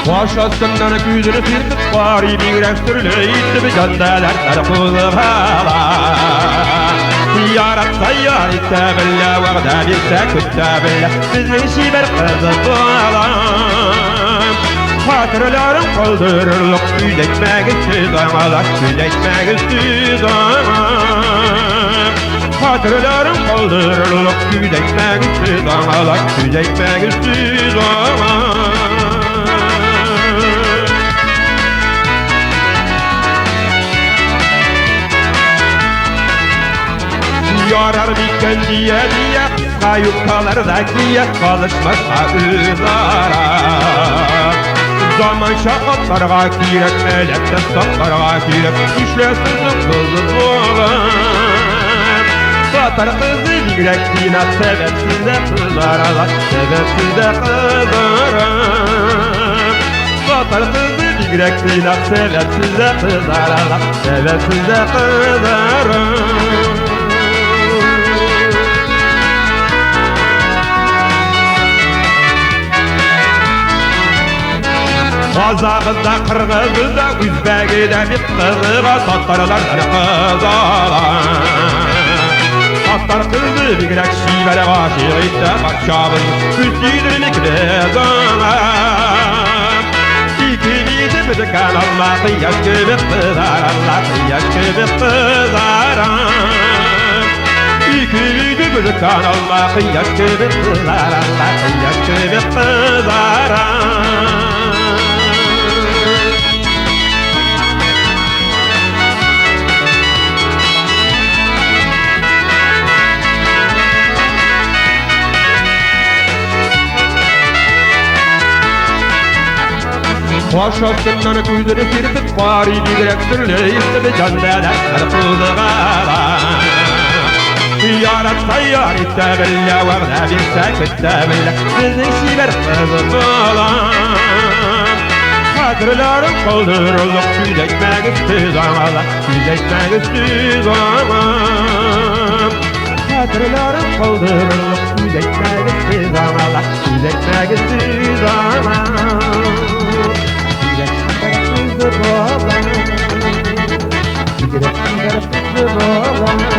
Başlasından güzünü firdik bari bir rektörleydi bir candeler tarafını hala Yarat sayyar itabilla vaqda bilse kütabilla bizning şiber kızı bulam Hatırlarım kaldırırlık yüzekmek istidamalak yüzekmek istidamalak Hatırlarım kaldırırlık yüzekmek istidamalak yüzekmek istidamalak Yarar biken diye kayıptalardaki kalışmazsa üzara Zaman şakatlarga kirek, elekten saklarga kirek İşlesizlik kızı bulan Satar kızı bigrek dina sebepsiz de kızaralar Sebepsiz de kızarım Satar kızı bigrek dina sebepsiz de kızaralar Sebepsiz de kızarım Kazak'da, Kırgız'da, Üzbek'de bir kızıga Tatarlardan kızalar Tatar kızı bir grek şivere aşıqıydı Bakşabın üstüydürlük rezalar İkimizi bir kanalla Kıyaş gibi kızar Allah Kıyaş gibi kızar İkimizi bir kanalla Kıyaş gibi kızar Allah Kıyaş gibi kızar Başlasından güzünü firdik bari bir rektörleydi bir candeler tarafını Yarat sayyar itabilla vaqda bilse kütabilla bizning şiber kızı bulam Hatırlarım kaldırırlık yüzekmek istidamalak Yüzekmek istidamalak Hatırlarım kaldırırlık yüzekmek istidamalak Yüzekmek istidamalak Bye.